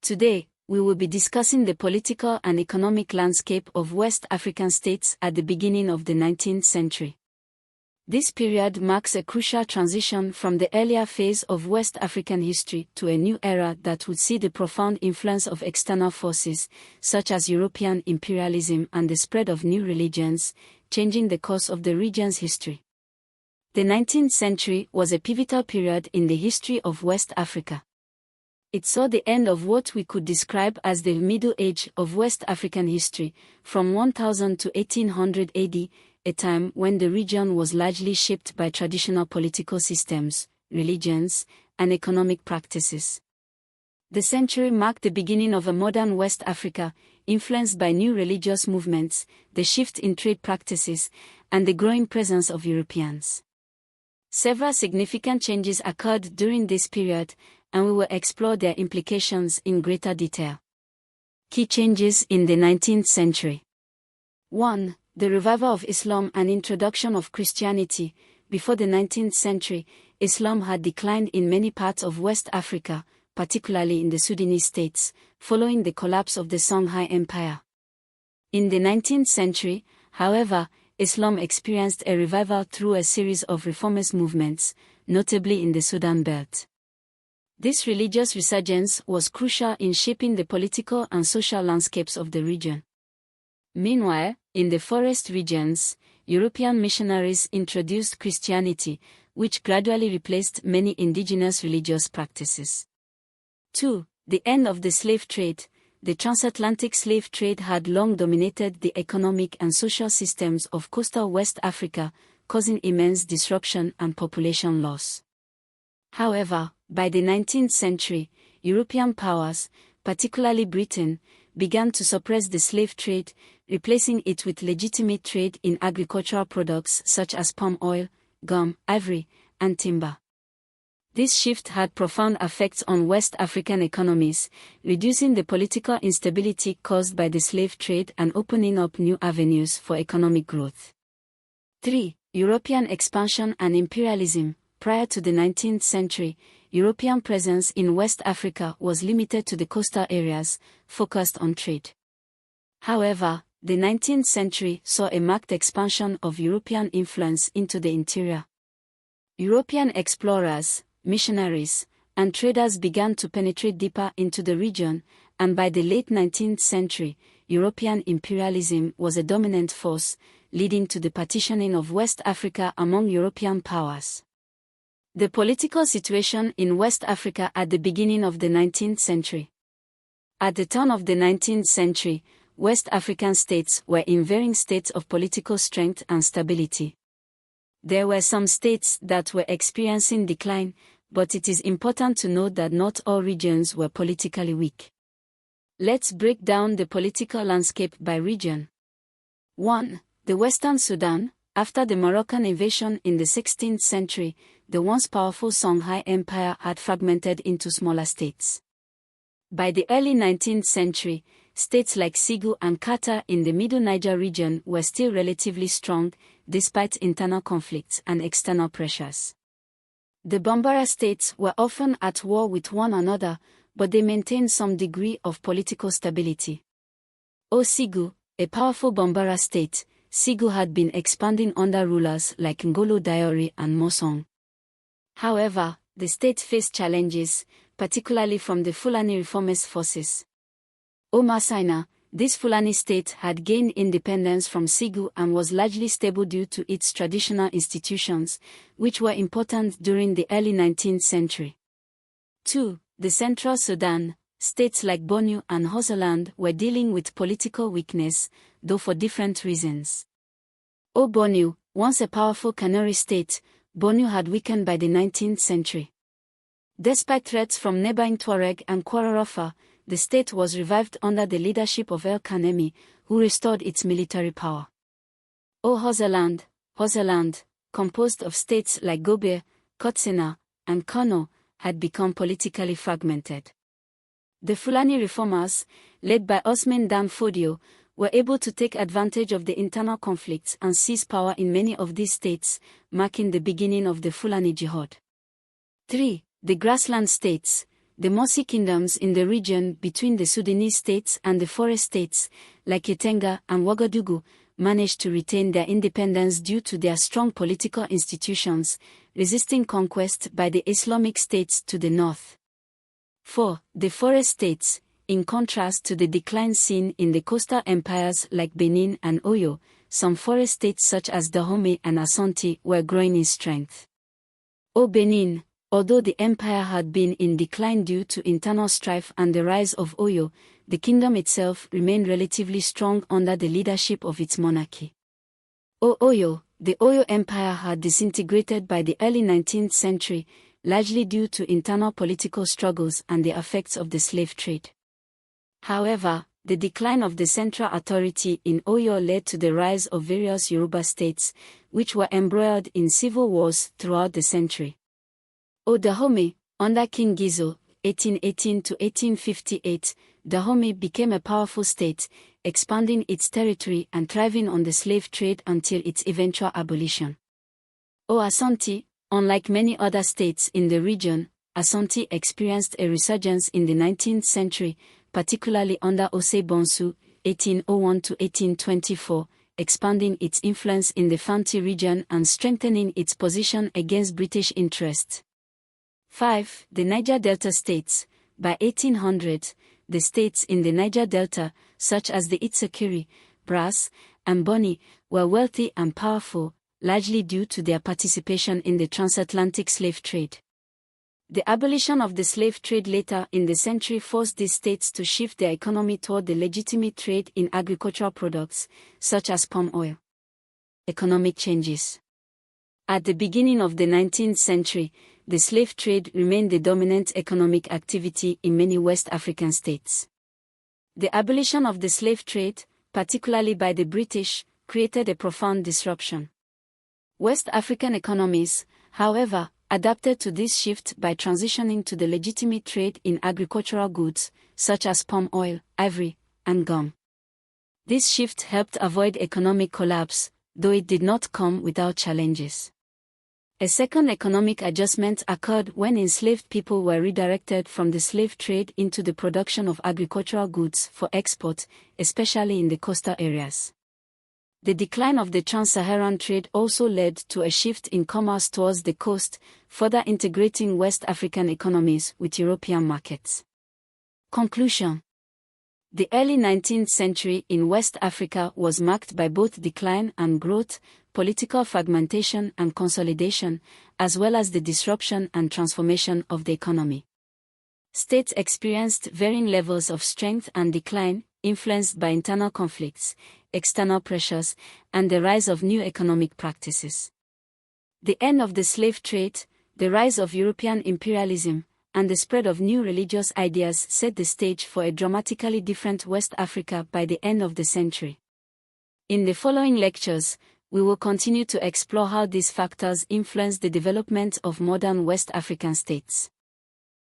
Today, we will be discussing the political and economic landscape of West African states at the beginning of the 19th century. This period marks a crucial transition from the earlier phase of West African history to a new era that would see the profound influence of external forces, such as European imperialism and the spread of new religions, changing the course of the region's history. The 19th century was a pivotal period in the history of West Africa. It saw the end of what we could describe as the Middle Age of West African history, from 1000 to 1800 AD, a time when the region was largely shaped by traditional political systems, religions, and economic practices. The century marked the beginning of a modern West Africa, influenced by new religious movements, the shift in trade practices, and the growing presence of Europeans. Several significant changes occurred during this period, and we will explore their implications in greater detail. Key changes in the 19th century. 1. The revival of Islam and introduction of Christianity. Before the 19th century, Islam had declined in many parts of West Africa, particularly in the Sudanese states, following the collapse of the Songhai Empire. In the 19th century, however, Islam experienced a revival through a series of reformist movements, notably in the Sudan Belt. This religious resurgence was crucial in shaping the political and social landscapes of the region. Meanwhile, in the forest regions, European missionaries introduced Christianity, which gradually replaced many indigenous religious practices. 2. The end of the slave trade. The transatlantic slave trade had long dominated the economic and social systems of coastal West Africa, causing immense disruption and population loss. However, by the 19th century, European powers, particularly Britain, began to suppress the slave trade, replacing it with legitimate trade in agricultural products such as palm oil, gum, ivory, and timber. This shift had profound effects on West African economies, reducing the political instability caused by the slave trade and opening up new avenues for economic growth. 3. European expansion and imperialism. Prior to the 19th century, European presence in West Africa was limited to the coastal areas, focused on trade. However, the 19th century saw a marked expansion of European influence into the interior. European explorers, missionaries, and traders began to penetrate deeper into the region, and by the late 19th century, European imperialism was a dominant force, leading to the partitioning of West Africa among European powers. The political situation in West Africa at the beginning of the 19th century. At the turn of the 19th century, West African states were in varying states of political strength and stability. There were some states that were experiencing decline, but it is important to note that not all regions were politically weak. Let's break down the political landscape by region. 1. The Western Sudan. After the Moroccan invasion in the 16th century, the once powerful Songhai Empire had fragmented into smaller states. By the early 19th century, states like Ségou and Kata in the Middle Niger region were still relatively strong, despite internal conflicts and external pressures. The Bambara states were often at war with one another, but they maintained some degree of political stability. Ségou, a powerful Bambara state, Ségou had been expanding under rulers like Ngolo Diori and Mosong. However, the state faced challenges, particularly from the Fulani reformist forces. Masaina, this Fulani state had gained independence from Ségou and was largely stable due to its traditional institutions, which were important during the early 19th century. 2. The Central Sudan. States like Bornu and Hausaland were dealing with political weakness, though for different reasons. Bornu, once a powerful Canary state, Bornu had weakened by the 19th century. Despite threats from neighboring Tuareg and Kwararafa, the state was revived under the leadership of El Kanemi, who restored its military power. Hausaland, composed of states like Gobir, Kotsina, and Kano, had become politically fragmented. The Fulani reformers, led by Osman Dan Fodio, were able to take advantage of the internal conflicts and seize power in many of these states, marking the beginning of the Fulani Jihad. 3. The grassland states. The Mossi kingdoms in the region between the Sudanese states and the forest states, like Etenga and Ouagadougou, managed to retain their independence due to their strong political institutions, resisting conquest by the Islamic states to the north. 4. The forest states, in contrast to the decline seen in the coastal empires like Benin and Oyo, some forest states such as Dahomey and Ashanti were growing in strength. Benin, although the empire had been in decline due to internal strife and the rise of Oyo, the kingdom itself remained relatively strong under the leadership of its monarchy. Oyo, the Oyo Empire had disintegrated by the early 19th century, largely due to internal political struggles and the effects of the slave trade. However, the decline of the central authority in Oyo led to the rise of various Yoruba states, which were embroiled in civil wars throughout the century. Dahomey, under King Gizo, 1818 to 1858, Dahomey became a powerful state, expanding its territory and thriving on the slave trade until its eventual abolition. Ashanti, unlike many other states in the region, Ashanti experienced a resurgence in the 19th century, particularly under Osei Bonsu, 1801 to 1824, expanding its influence in the Fanti region and strengthening its position against British interests. 5. The Niger Delta states. By 1800, the states in the Niger Delta, such as the Itsekiri, Brass, and Boni, were wealthy and powerful, largely due to their participation in the transatlantic slave trade. The abolition of the slave trade later in the century forced these states to shift their economy toward the legitimate trade in agricultural products, such as palm oil. Economic changes. At the beginning of the 19th century, the slave trade remained the dominant economic activity in many West African states. The abolition of the slave trade, particularly by the British, created a profound disruption. West African economies, however, adapted to this shift by transitioning to the legitimate trade in agricultural goods, such as palm oil, ivory, and gum. This shift helped avoid economic collapse, though it did not come without challenges. A second economic adjustment occurred when enslaved people were redirected from the slave trade into the production of agricultural goods for export, especially in the coastal areas. The decline of the trans-Saharan trade also led to a shift in commerce towards the coast, further integrating West African economies with European markets. Conclusion. The early 19th century in West Africa was marked by both decline and growth, political fragmentation and consolidation, as well as the disruption and transformation of the economy. States experienced varying levels of strength and decline, influenced by internal conflicts, external pressures, and the rise of new economic practices. The end of the slave trade, the rise of European imperialism, and the spread of new religious ideas set the stage for a dramatically different West Africa by the end of the century. In the following lectures, we will continue to explore how these factors influence the development of modern West African states.